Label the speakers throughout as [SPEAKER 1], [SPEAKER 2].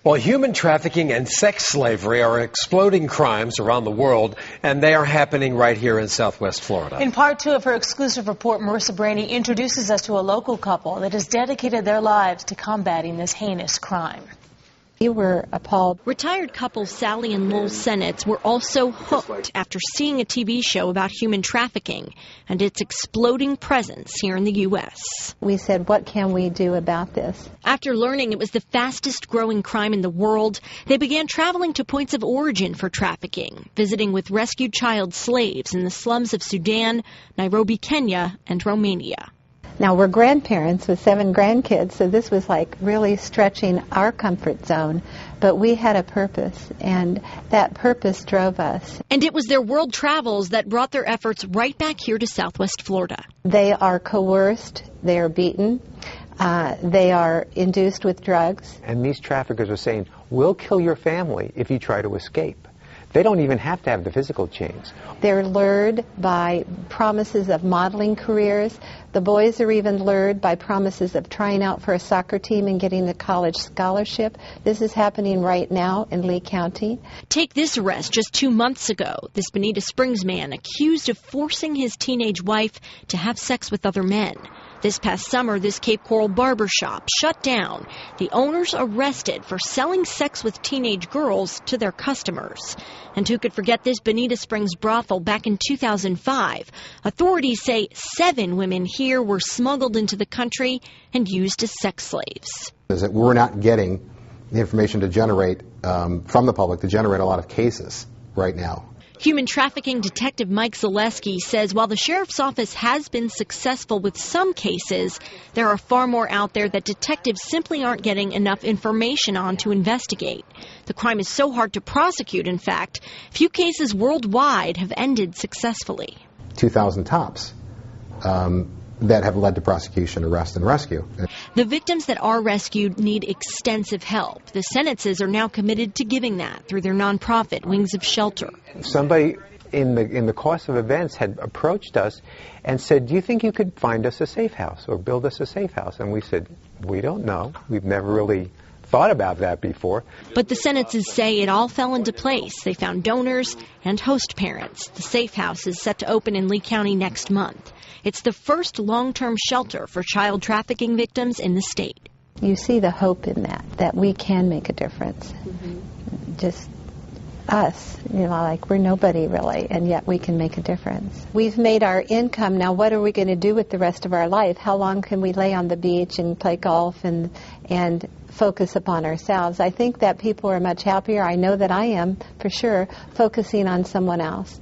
[SPEAKER 1] Well, human trafficking and sex slavery are exploding crimes around the world, and they are happening right here in Southwest Florida.
[SPEAKER 2] In part two of her exclusive report, Marissa Braney introduces us to a local couple that has dedicated their lives to combating this heinous crime.
[SPEAKER 3] We were appalled.
[SPEAKER 4] Retired couple Sally and Lowell Sennett were also hooked after seeing a TV show about human trafficking and its exploding presence here in the U.S.
[SPEAKER 3] We said, what can we do about this?
[SPEAKER 4] After learning it was the fastest growing crime in the world, they began traveling to points of origin for trafficking, visiting with rescued child slaves in the slums of Sudan, Nairobi, Kenya, and Romania.
[SPEAKER 3] Now, we're grandparents with 7 grandkids, so this was like really stretching our comfort zone. But we had a purpose, and that purpose drove us.
[SPEAKER 4] And it was their world travels that brought their efforts right back here to Southwest Florida.
[SPEAKER 3] They are coerced, they are beaten, they are induced with drugs.
[SPEAKER 5] And these traffickers are saying, we'll kill your family if you try to escape. They don't even have to have the physical chains.
[SPEAKER 3] They're lured by promises of modeling careers. The boys are even lured by promises of trying out for a soccer team and getting a college scholarship. This is happening right now in Lee County.
[SPEAKER 4] Take this arrest just 2 months ago. This Bonita Springs man accused of forcing his teenage wife to have sex with other men. This past summer, this Cape Coral barber shop shut down. The owners arrested for selling sex with teenage girls to their customers. And who could forget this Bonita Springs brothel back in 2005? Authorities say 7 women here were smuggled into the country and used as sex slaves.
[SPEAKER 6] Is that we're not getting the information to generate from the public to generate a lot of cases right now.
[SPEAKER 4] Human trafficking detective Mike Zaleski says while the sheriff's office has been successful with some cases, there are far more out there that detectives simply aren't getting enough information on to investigate. The crime is so hard to prosecute, in fact, few cases worldwide have ended successfully.
[SPEAKER 6] 2,000 tops that have led to prosecution, arrest, and rescue.
[SPEAKER 4] The victims that are rescued need extensive help. The Sennettses are now committed to giving that through their nonprofit, Wings of Shelter.
[SPEAKER 5] Somebody in the course of events had approached us and said, do you think you could find us a safe house or build us a safe house? And we said, we don't know. We've never really thought about that before.
[SPEAKER 4] But the Sennettses say it all fell into place. They found donors and host parents. The safe house is set to open in Lee County next month. It's the first long-term shelter for child trafficking victims in the state.
[SPEAKER 3] You see the hope in that we can make a difference. Just us, like we're nobody really, and yet we can make a difference. We've made our income. Now what are we going to do with the rest of our life? How long can we lay on the beach and play golf and focus upon ourselves? I think that people are much happier. I know that I am, for sure, focusing on someone else.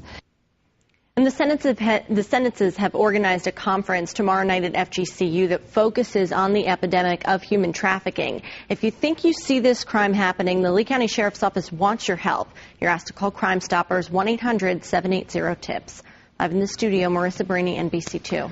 [SPEAKER 7] And the Sennettses have organized a conference tomorrow night at FGCU that focuses on the epidemic of human trafficking. If you think you see this crime happening, the Lee County Sheriff's Office wants your help. You're asked to call Crime Stoppers 1-800-780-TIPS. Live in the studio, Marissa Braney, NBC2.